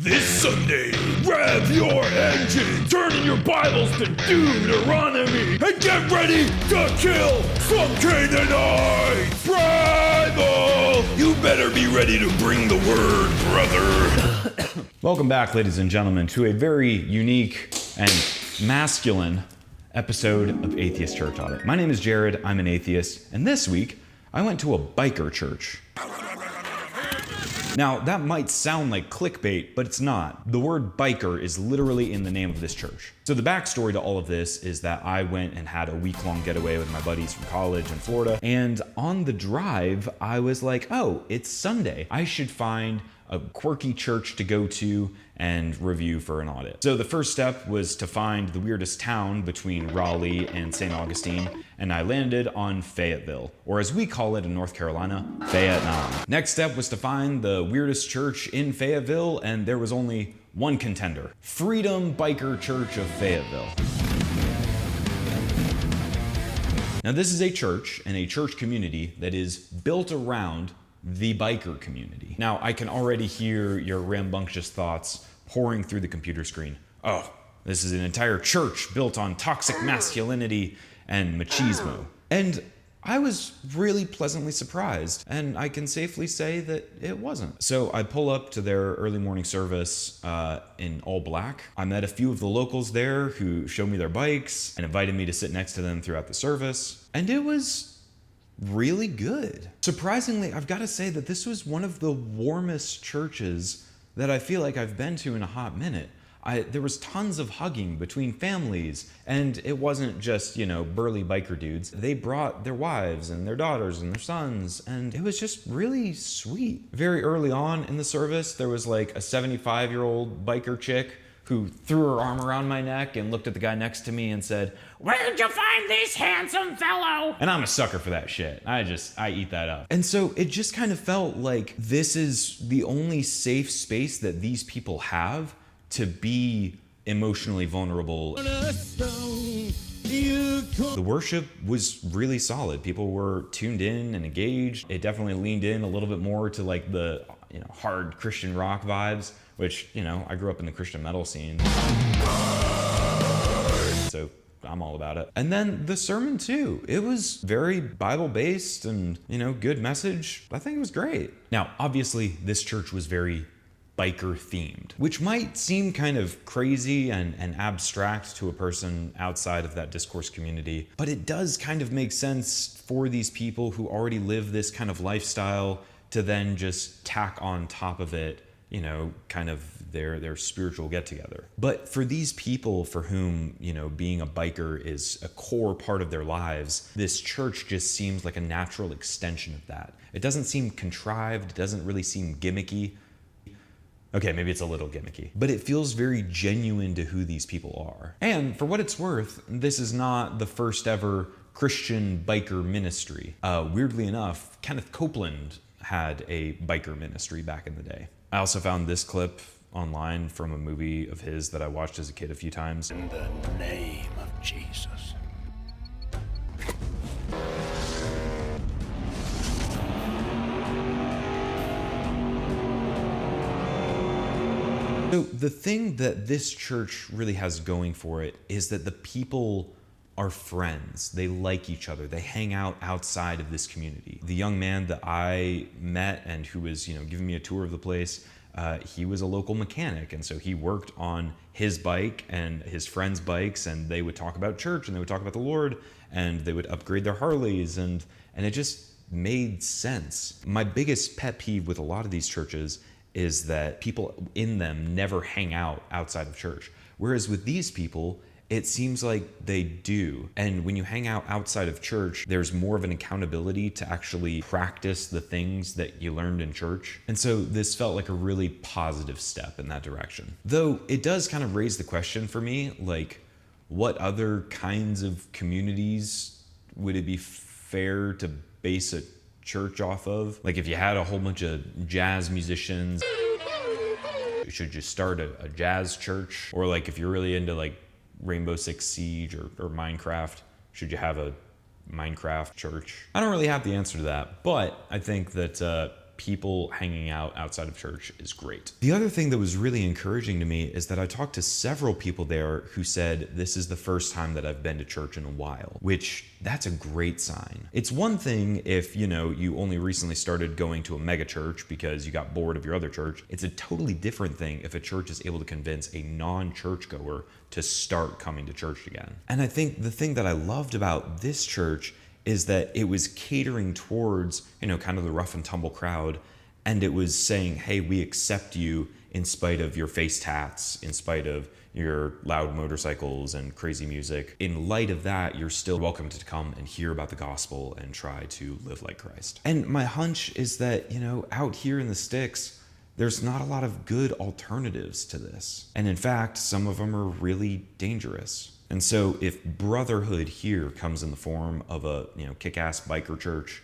This Sunday, rev your engine, turn in your Bibles to Deuteronomy, and get ready to kill some Canaanites! Primal! You better be ready to bring the word, brother! Welcome back, ladies and gentlemen, to a very unique and masculine episode of Atheist Church Audit. My name is Jared, I'm an atheist, and this week, I went to a biker church. Now, that might sound like clickbait, but it's not. The word biker is literally in the name of this church. So the backstory to all of this is that I went and had a week-long getaway with my buddies from college in Florida, and on the drive, I was like, oh, it's Sunday. I should find a quirky church to go to and review for an audit. So the first step was to find the weirdest town between Raleigh and St. Augustine, and I landed on Fayetteville, or as we call it in North Carolina, Vietnam. Next step was to find the weirdest church in Fayetteville, and there was only one contender: Freedom Biker Church of Fayetteville. Now this is a church and a church community that is built around the biker community. Now, I can already hear your rambunctious thoughts pouring through the computer screen. Oh, this is an entire church built on toxic masculinity and machismo. And I was really pleasantly surprised, and I can safely say that it wasn't. So I pull up to their early morning service in all black. I met a few of the locals there who showed me their bikes and invited me to sit next to them throughout the service. And it was really good. Surprisingly, I've got to say that this was one of the warmest churches that I feel like I've been to in a hot minute. There was tons of hugging between families, and it wasn't just, burly biker dudes. They brought their wives and their daughters and their sons, and it was just really sweet. Very early on in the service, there was like a 75-year-old biker chick who threw her arm around my neck and looked at the guy next to me and said, "Where'd you find this handsome fellow?" And I'm a sucker for that shit. I eat that up. And so it just kind of felt like this is the only safe space that these people have to be emotionally vulnerable. The worship was really solid. People were tuned in and engaged. It definitely leaned in a little bit more to like the hard Christian rock vibes, which, I grew up in the Christian metal scene. So I'm all about it. And then the sermon too. It was very Bible-based and, good message. I think it was great. Now, obviously, this church was very biker themed, which might seem kind of crazy and abstract to a person outside of that discourse community, but it does kind of make sense for these people who already live this kind of lifestyle to then just tack on top of it, kind of their spiritual get-together. But for these people for whom, being a biker is a core part of their lives, this church just seems like a natural extension of that. It doesn't seem contrived, it doesn't really seem gimmicky. Okay, maybe it's a little gimmicky, but it feels very genuine to who these people are. And for what it's worth, this is not the first ever Christian biker ministry. Weirdly enough, Kenneth Copeland had a biker ministry back in the day. I also found this clip online from a movie of his that I watched as a kid a few times. In the name of Jesus. So the thing that this church really has going for it is that the people are friends. They like each other. They hang out outside of this community. The young man that I met and who was, giving me a tour of the place, he was a local mechanic. And so he worked on his bike and his friends' bikes, and they would talk about church and they would talk about the Lord, and they would upgrade their Harleys, and it just made sense. My biggest pet peeve with a lot of these churches is that people in them never hang out outside of church. Whereas with these people, it seems like they do. And when you hang out outside of church, there's more of an accountability to actually practice the things that you learned in church. And so this felt like a really positive step in that direction. Though it does kind of raise the question for me, like, what other kinds of communities would it be fair to base a church off of? Like, if you had a whole bunch of jazz musicians, should you start a jazz church? Or like, if you're really into like Rainbow Six Siege or Minecraft, should you have a Minecraft church? I don't really have the answer to that, but I think that people hanging out outside of church is great. The other thing that was really encouraging to me is that I talked to several people there who said this is the first time that I've been to church in a while, which that's a great sign. It's one thing if, you only recently started going to a mega church because you got bored of your other church. It's a totally different thing if a church is able to convince a non-churchgoer to start coming to church again. And I think the thing that I loved about this church is that it was catering towards, kind of the rough and tumble crowd. And it was saying, hey, we accept you in spite of your face tats, in spite of your loud motorcycles and crazy music. In light of that, you're still welcome to come and hear about the gospel and try to live like Christ. And my hunch is that, out here in the sticks, there's not a lot of good alternatives to this. And in fact, some of them are really dangerous. And so if brotherhood here comes in the form of a, kick-ass biker church,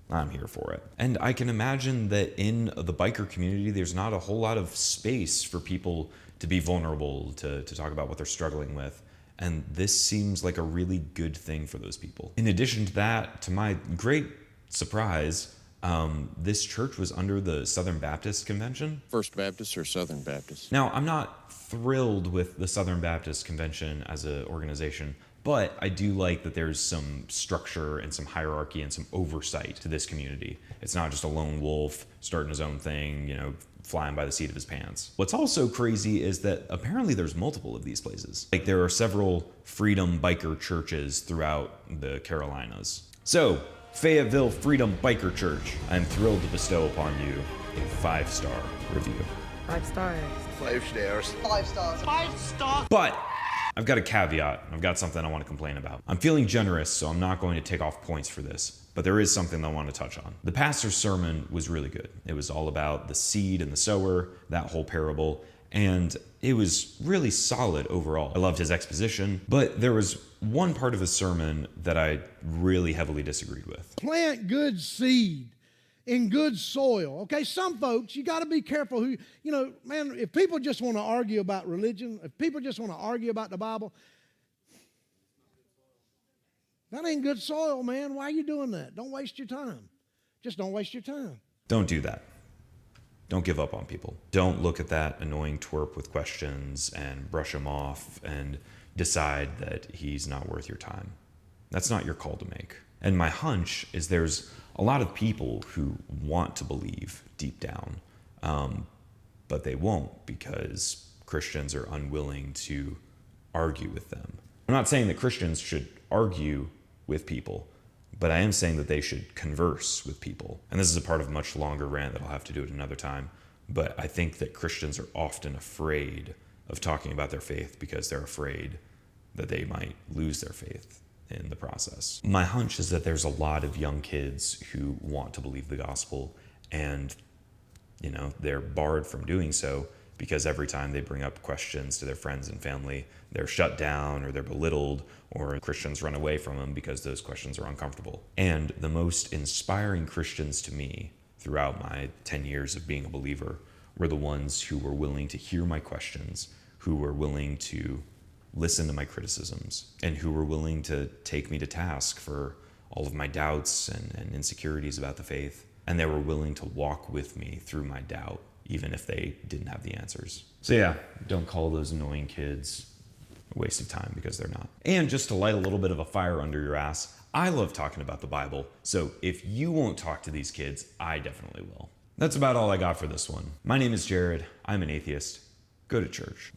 I'm here for it. And I can imagine that in the biker community, there's not a whole lot of space for people to be vulnerable, to talk about what they're struggling with. And this seems like a really good thing for those people. In addition to that, to my great surprise, this church was under the Southern Baptist Convention. First Baptist or Southern Baptist? Now, I'm not thrilled with the Southern Baptist Convention as an organization, but I do like that there's some structure and some hierarchy and some oversight to this community. It's not just a lone wolf starting his own thing, flying by the seat of his pants. What's also crazy is that apparently there's multiple of these places. Like there are several Freedom Biker churches throughout the Carolinas. So, Fayetteville Freedom Biker Church, I'm thrilled to bestow upon you a 5-star review. 5 stars. 5 stars. 5 stars. 5 stars. But I've got a caveat. I've got something I want to complain about. I'm feeling generous, so I'm not going to take off points for this, but there is something I want to touch on. The pastor's sermon was really good. It was all about the seed and the sower, that whole parable, and it was really solid overall. I loved his exposition, but there was one part of his sermon that I really heavily disagreed with. Plant good seed in good soil. Okay, some folks, you got to be careful who, man, if people just want to argue about religion, if people just want to argue about the Bible, that ain't good soil, man. Why are you doing that? Don't waste your time. Just don't waste your time. Don't do that. Don't give up on people. Don't look at that annoying twerp with questions and brush him off and decide that he's not worth your time. That's not your call to make. And my hunch is there's a lot of people who want to believe deep down, but they won't because Christians are unwilling to argue with them. I'm not saying that Christians should argue with people, but I am saying that they should converse with people. And this is a part of a much longer rant that I'll have to do at another time. But I think that Christians are often afraid of talking about their faith because they're afraid that they might lose their faith in the process. My hunch is that there's a lot of young kids who want to believe the gospel and, they're barred from doing so because every time they bring up questions to their friends and family, they're shut down or they're belittled or Christians run away from them because those questions are uncomfortable. And the most inspiring Christians to me throughout my 10 years of being a believer were the ones who were willing to hear my questions, who were willing to listen to my criticisms, and who were willing to take me to task for all of my doubts and insecurities about the faith. And they were willing to walk with me through my doubt, even if they didn't have the answers. So yeah, don't call those annoying kids a waste of time because they're not. And just to light a little bit of a fire under your ass, I love talking about the Bible. So if you won't talk to these kids, I definitely will. That's about all I got for this one. My name is Jared. I'm an atheist. Go to church.